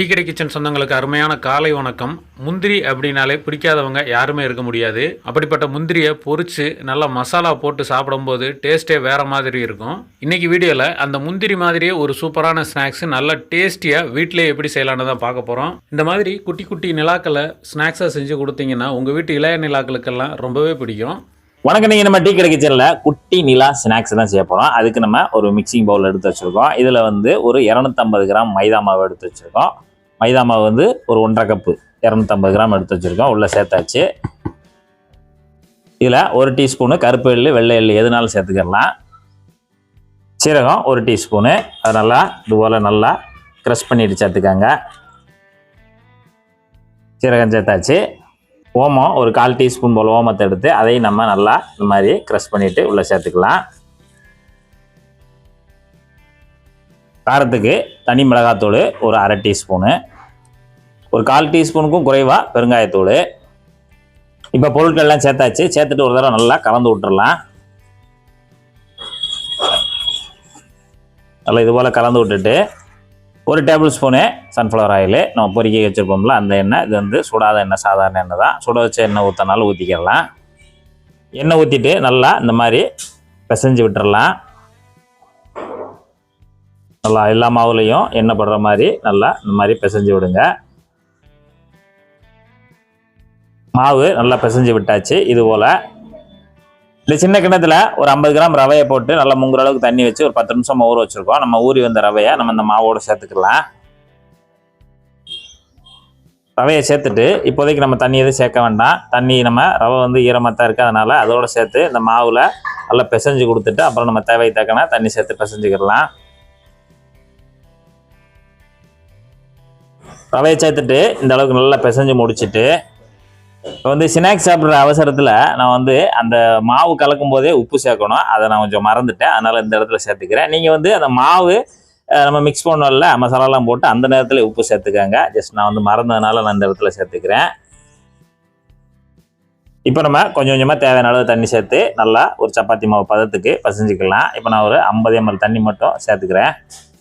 Tea கடை kitchen சொந்தங்களுக்கு அருமையான காலை வணக்கம். முந்திரி அப்படின்னாலே பிடிக்காதவங்க யாருமே இருக்க முடியாது. அப்படிப்பட்ட முந்திரியை பொரிச்சு நல்லா மசாலா போட்டு சாப்பிடும்போது டேஸ்ட்டே வேறு மாதிரி இருக்கும். இன்றைக்கி வீடியோவில் அந்த முந்திரி மாதிரியே ஒரு சூப்பரான ஸ்நாக்ஸ் நல்லா டேஸ்டியாக வீட்டிலே எப்படி செய்யலான்னு தான் பார்க்க போகிறோம். இந்த மாதிரி குட்டி குட்டி நிலாக்களை ஸ்நாக்ஸாக செஞ்சு கொடுத்தீங்கன்னா உங்கள் வீட்டு இளைய நிலாக்களுக்கெல்லாம் ரொம்பவே பிடிக்கும். வணக்கம். நீங்கள் நம்ம டீ கடை கிச்சனில் குட்டி நிலா ஸ்நாக்ஸ் தான் செய்ய போகிறோம். அதுக்கு நம்ம ஒரு மிக்சிங் பவுல் எடுத்து வச்சுருக்கோம். இதில் ஒரு 250 கிராம் மைதா மாவு எடுத்து வச்சுருக்கோம். மைதா மாவு ஒரு 1.5 கப்பு 250 கிராம் எடுத்து வச்சுருக்கோம். உள்ளே சேர்த்தாச்சு. இதில் 1 டீஸ்பூனு கருப்பு எள்ளு, வெள்ளை எள்ளு எதுனாலும் சேர்த்துக்கலாம். சீரகம் 1 டீஸ்பூனு, அது நல்லா இதுபோல் நல்லா க்ரஷ் பண்ணிட்டு சேர்த்துக்காங்க. சீரகம் சேர்த்தாச்சு. ஓமம் 1/4 டீஸ்பூன் போல் ஓமத்தை எடுத்து அதையும் நம்ம நல்லா இந்த மாதிரி க்ரஷ் பண்ணிவிட்டு உள்ளே சேர்த்துக்கலாம். காரத்துக்கு தனி மிளகாத்தூள் 1/2 டீஸ்பூனு, 1/4 டீஸ்பூனுக்கும் குறைவாக பெருங்காயத்தூள். இப்போ பொருட்கள்லாம் சேர்த்தாச்சு. சேர்த்துட்டு ஒரு தடவை நல்லா கலந்து விட்டுறலாம். நல்லா இதுபோல் கலந்து விட்டுட்டு 1 டேபிள் ஸ்பூனு சன்ஃப்ளவர் ஆயில் நம்ம பொரிக்க வச்சுருப்போம்ல அந்த எண்ணெய். இது சுடாத எண்ணெய், சாதாரண எண்ணெய் தான். சுட வச்ச எண்ணெய் ஊற்றினாலும் ஊற்றிக்கிடலாம். எண்ணெய் ஊற்றிட்டு நல்லா இந்த மாதிரி பிசைஞ்சு விட்டுறலாம். நல்லா எல்லா மாவுலையும் எண்ணெய் படுற மாதிரி நல்லா இந்த மாதிரி பிசைஞ்சு விடுங்க. மாவு நல்லா பிசைஞ்சு விட்டாச்சு. இது போல் இந்த சின்ன கிண்ணத்தில் ஒரு 50 கிராம் ரவையை போட்டு நல்லா முங்குற அளவுக்கு தண்ணி வச்சு ஒரு 10 நிமிஷம் ஊற வச்சுருக்கோம். நம்ம ஊறி வந்த ரவையை நம்ம இந்த மாவோடு சேர்த்துக்கலாம். ரவையை சேர்த்துட்டு இப்போதைக்கு நம்ம தண்ணி எதுவும் சேர்க்க வேண்டாம். தண்ணி நம்ம ரவை ஈரமாக தான் இருக்குது, அதனால் அதோடு சேர்த்து இந்த மாவில் நல்லா பிசைஞ்சு கொடுத்துட்டு அப்புறம் நம்ம தேவை தக்கன தண்ணி சேர்த்து பிசைஞ்சுக்கிடலாம். ரவையை சேர்த்துட்டு இந்த அளவுக்கு நல்லா பிசைஞ்சு முடிச்சுட்டு இப்போ ஸ்நாக்ஸ் சாப்பிட்ற அவசரத்தில் நான் அந்த மாவு கலக்கும் போதே உப்பு சேர்க்கணும். அதை நான் கொஞ்சம் மறந்துட்டேன், அதனால் இந்த இடத்துல சேர்த்துக்கிறேன். நீங்கள் அந்த மாவு நம்ம மிக்ஸ் பண்ணோம்ல மசாலாலாம் போட்டு அந்த நேரத்தில் உப்பு சேர்த்துக்காங்க. ஜஸ்ட் நான் மறந்ததுனால நான் இந்த இடத்துல சேர்த்துக்கிறேன். இப்போ நம்ம கொஞ்சம் கொஞ்சமாக தேவையான அளவு தண்ணி சேர்த்து நல்லா ஒரு சப்பாத்தி மாவு பதத்துக்கு பசைஞ்சிக்கலாம். இப்போ நான் ஒரு 50 ml தண்ணி மட்டும் சேர்த்துக்கிறேன்.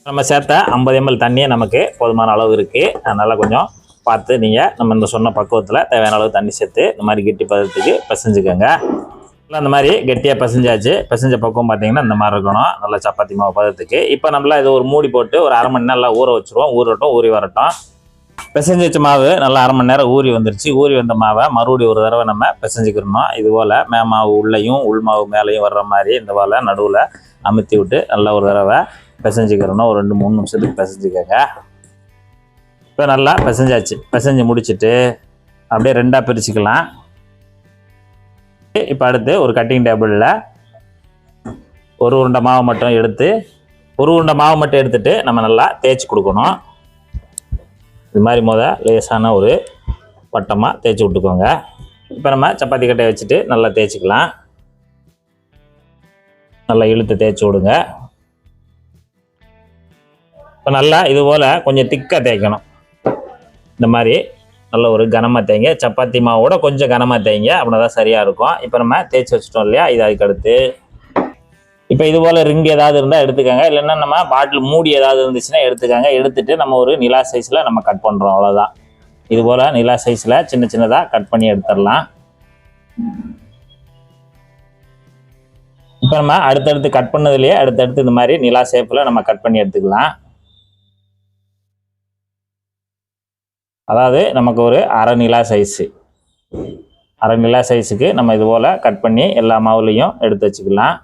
நம்ம சேர்த்த 50 ml தண்ணியே நமக்கு போதுமான அளவு இருக்குது. அதனால் கொஞ்சம் பார்த்து நீங்கள் நம்ம இந்த சொன்ன பக்குவத்தில் தேவையான அளவு தண்ணி சேர்த்து இந்த மாதிரி கெட்டி பதத்துக்கு பிசைஞ்சுக்கோங்க. இல்லை அந்த மாதிரி கெட்டியாக பிசைஞ்சாச்சு. பிசைஞ்ச பக்குவம் பார்த்தீங்கன்னா இந்த மாதிரி இருக்கணும், நல்லா சப்பாத்தி மாவு பதத்துக்கு. இப்போ நம்மள இது ஒரு மூடி போட்டு ஒரு 1/2 மணி நேரம் நல்லா ஊற வச்சுருவோம். ஊறட்டும், ஊறி வரட்டும். பிசைஞ்சு வச்ச மாவு நல்லா 1/2 மணி நேரம் ஊறி வந்துருச்சு. ஊறி வந்த மாவை மறுபடியும் ஒரு தடவை நம்ம பிசைஞ்சிக்கிறணும். இதுபோல் மாவு உள்ளேயும் உள் மாவு மேலேயும் வர்ற மாதிரி இந்த போல் நடுவில் அமுத்தி விட்டு நல்லா ஒரு தடவை பிசைஞ்சிக்கிறணும். ஒரு 2-3 நிமிஷத்துக்கு பிசைஞ்சிக்கோங்க. இப்போ நல்லா பிசைஞ்சாச்சு. பிசைஞ்சு முடிச்சுட்டு அப்படியே 2ஆக பிரிச்சுக்கலாம். இப்போ அடுத்து ஒரு கட்டிங் டேபிளில் ஒரு உருண்டை மாவு மட்டும் எடுத்துட்டு நம்ம நல்லா தேய்ச்சி கொடுக்கணும். இது மாதிரி லேசான ஒரு வட்டமாக தேய்ச்சி விட்டுக்கோங்க. இப்போ நம்ம சப்பாத்தி கட்டையை வச்சுட்டு நல்லா தேய்ச்சிக்கலாம். நல்லா இழுத்து தேய்ச்சி விடுங்க. இப்போ நல்லா இதுபோல் கொஞ்சம் திக்காக தேய்க்கணும். இந்த மாதிரி நல்ல ஒரு கனமாக தேய்ங்க. சப்பாத்தி மாவோட கொஞ்சம் கனமாக தேய்ங்க, அப்படின்னா தான் சரியாக இருக்கும். இப்போ நம்ம தேய்ச்சி வச்சுட்டோம் இல்லையா, இது அதுக்கு அடுத்து இப்போ இதுபோல் ரிங் ஏதாவது இருந்தால் எடுத்துக்கோங்க. இல்லைன்னா நம்ம பாட்டில் மூடி ஏதாவது இருந்துச்சுன்னா எடுத்துக்கோங்க. எடுத்துகிட்டு நம்ம ஒரு நிலா சைஸில் நம்ம கட் பண்ணுறோம், அவ்வளோதான். இதுபோல் நிலா சைஸில் சின்ன சின்னதாக கட் பண்ணி எடுத்துடலாம். இப்போ நம்ம அடுத்தடுத்து கட் பண்ணதுலேயே அடுத்தடுத்து இந்த மாதிரி நிலா ஷேப்பில் நம்ம கட் பண்ணி எடுத்துக்கலாம். அதாவது நமக்கு ஒரு 1/2 நிலா சைஸு, 1/2 நிலா சைஸுக்கு நம்ம இதுபோல் கட் பண்ணி எல்லா மாவுலையும் எடுத்து வச்சுக்கலாம்.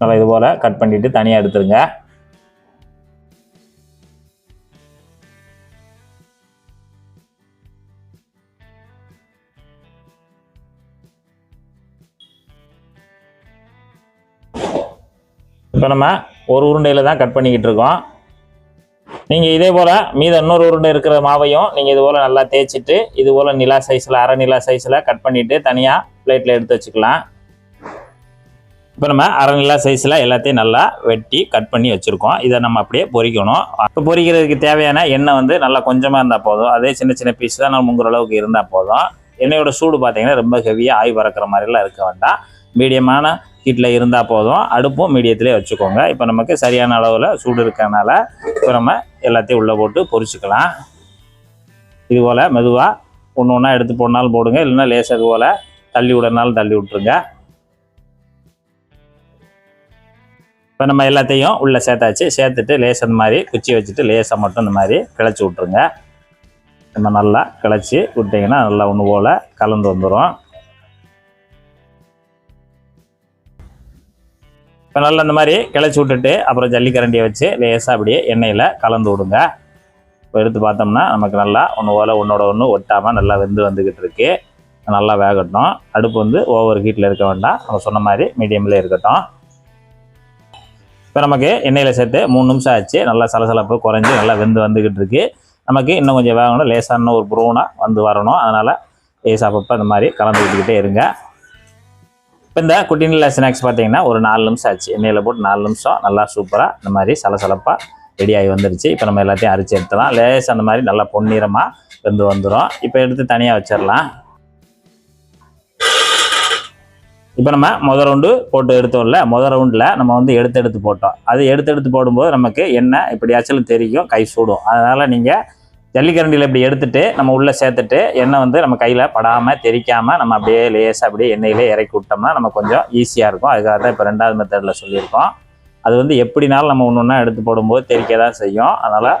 நல்லா இதுபோல் கட் பண்ணிவிட்டு தனியாக எடுத்துருங்க. இப்போ நம்ம ஒரு உருண்டையில் தான் கட் பண்ணிக்கிட்டு இருக்கோம். நீங்கள் இதே போல் மீத இன்னொரு உருண்டை இருக்கிற மாவையும் நீங்கள் இதுபோல் நல்லா தேய்ச்சிட்டு இதுபோல் நிலா சைஸில் 1/2 நிலா சைஸில் கட் பண்ணிவிட்டு தனியாக பிளேட்டில் எடுத்து வச்சுக்கலாம். இப்போ நம்ம 1/2 நிலா சைஸில் எல்லாத்தையும் நல்லா வெட்டி கட் பண்ணி வச்சுருக்கோம். இதை நம்ம அப்படியே பொரிக்கணும். இப்போ பொரிக்கிறதுக்கு தேவையான எண்ணெய் நல்லா கொஞ்சமாக இருந்தால் போதும். அதே சின்ன சின்ன பீஸ் தான் நம்ம முங்குற அளவுக்கு இருந்தால் போதும். எண்ணெயோட சூடு பார்த்தீங்கன்னா ரொம்ப ஹெவியாக ஆய் பறக்கிற மாதிரிலாம் இருக்க வேண்டாம். மீடியமான ஹீட்டில் இருந்தால் போதும். அடுப்பும் மீடியத்திலே வச்சுக்கோங்க. இப்போ நமக்கு சரியான அளவில் சூடு இருக்கனால இப்போ நம்ம எல்லாத்தையும் உள்ளே போட்டு பொரிச்சுக்கலாம். இதுபோல் மெதுவாக ஒன்று ஒன்றா எடுத்து போடனாலும் போடுங்க, இல்லைன்னா லேசாக இதுபோல் தள்ளி விடனாலும் தள்ளி விட்ருங்க. இப்போ நம்ம எல்லாத்தையும் உள்ளே சேர்த்தாச்சு. சேர்த்துட்டு லேசாக இந்த மாதிரி குச்சி வச்சுட்டு லேசாக மட்டும் இந்த மாதிரி கிளச்சி விட்ருங்க. நம்ம நல்லா கிளச்சி விட்டிங்கன்னா நல்லா ஒன்று போல் கலந்து வந்துடும். இப்போ நல்லா இந்த மாதிரி கிளச்சி விட்டுட்டு அப்புறம் ஜல்லிக்கரண்டியை வச்சு லேசாக அப்படியே எண்ணெயில் கலந்து விடுங்க. இப்போ எடுத்து பார்த்தோம்னா நமக்கு நல்லா ஒன்று போல் ஒன்றோட ஒன்று ஒட்டாமல் நல்லா வெந்து வந்துக்கிட்டு இருக்கு. நல்லா வேகட்டும். அடுப்பு வந்து ஓவர் ஹீட்டில் இருக்க வேண்டாம், நம்ம சொன்ன மாதிரி மீடியமில் இருக்கட்டும். இப்போ நமக்கு எண்ணெயில் சேர்த்து 3 நிமிஷம் ஆச்சு. நல்லா சலசலப்பு குறைஞ்சி நல்லா வெந்து வந்துக்கிட்டு இருக்கு. நமக்கு இன்னும் கொஞ்சம் வேகணும், லேசான ஒரு ப்ரௌனாக வந்து வரணும். அதனால் லேசாக அப்பப்போ இந்த மாதிரி கலந்து விட்டுக்கிட்டே இருங்க. இப்போ இந்த குட்டி நிலா ஸ்நாக்ஸ் பார்த்தீங்கன்னா ஒரு 4 நிமிஷம் ஆச்சு. எண்ணெயில் போட்டு 4 நிமிஷம் நல்லா சூப்பராக இந்த மாதிரி சலசலப்பாக ரெடி ஆகி வந்துருச்சு. இப்போ நம்ம எல்லாத்தையும் அரிச்சு எடுத்துடலாம். லேசாக அந்த மாதிரி நல்லா பொன்னிறமாக வெந்து வந்துடும். இப்போ எடுத்து தனியாக வச்சிடலாம். இப்போ நம்ம முதல் ரவுண்டு போட்டு எடுத்தோம்ல, முதல் ரவுண்டில் நம்ம வந்து எடுத்து போட்டோம். அது எடுத்து போடும்போது நமக்கு எண்ணெய் இப்படியாச்சும் தெரியும், கை சூடும். அதனால் நீங்கள் ஜல்லிக்கரண்டியில் இப்படி எடுத்துகிட்டு நம்ம உள்ளே சேர்த்துட்டு எண்ணெய் வந்து நம்ம கையில் படாமல் தெரிக்காமல் நம்ம அப்படியே லேசாக அப்படியே எண்ணெயிலே இறக்கி விட்டோம்னா நம்ம கொஞ்சம் ஈஸியாக இருக்கும். அதுக்காக தான் இப்போ 2வது மெத்தடில் சொல்லியிருக்கோம். அது வந்து எப்படினாலும் நம்ம ஒன்று ஒன்றா எடுத்து போடும்போது தெரிக்க தான் செய்யும். அதனால்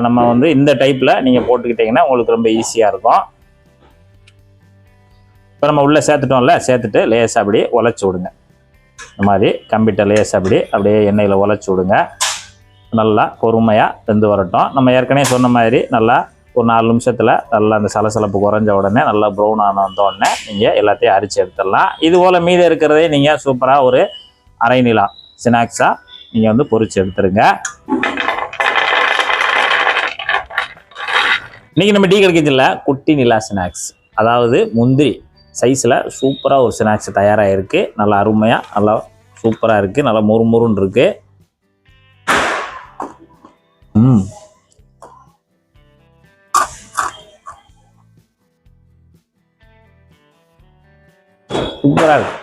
நம்ம வந்து இந்த டைப்பில் நீங்கள் போட்டுக்கிட்டிங்கன்னா உங்களுக்கு ரொம்ப ஈஸியாக இருக்கும். இப்போ நம்ம உள்ளே சேர்த்துட்டோம்ல, சேர்த்துட்டு லேசாக அப்படியே உழைச்சி விடுங்க. இந்த மாதிரி கம்பிட்ட லேசாக அப்படியே எண்ணெயில் உழைச்சி விடுங்க. நல்லா பொறுமையாக வெந்து வரட்டும். நம்ம ஏற்கனவே சொன்ன மாதிரி நல்லா ஒரு 4 நிமிஷத்தில் நல்லா அந்த சலசலப்பு குறைஞ்ச உடனே நல்லா ப்ரௌன் ஆன வந்தோடனே நீங்கள் எல்லாத்தையும் அரிச்சு எடுத்துடலாம். இது போல் மீதி இருக்கிறதே நீங்கள் சூப்பராக ஒரு அரை நிலா ஸ்நாக்ஸாக நீங்கள் வந்து பொரிச்சு எடுத்துருங்க. இன்றைக்கி நம்ம டீ கிடைக்கிறதுல குட்டி நிலா ஸ்நாக்ஸ், அதாவது முந்திரி சைஸில் சூப்பராக ஒரு ஸ்நாக்ஸ் தயாராக இருக்குது. நல்லா அருமையாக நல்லா சூப்பராக இருக்குது. நல்லா முறுமுறுன்னு இருக்குது. சூப்பராக இருக்கு.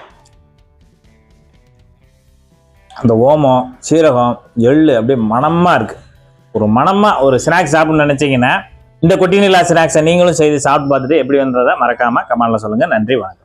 அந்த ஓமம், சீரகம், எள்ளு அப்படியே மணமாக இருக்குது. ஒரு மணமாக ஒரு ஸ்நாக்ஸ் சாப்பிட்ணுன்னு நினச்சிங்கன்னா இந்த குட்டி நிலா ஸ்நாக்ஸை நீங்களும் செய்து சாப்பிட்டு பார்த்துட்டு எப்படி வந்ததை மறக்காமல் கமெண்ட்டில் சொல்லுங்கள். நன்றி, வணக்கம்.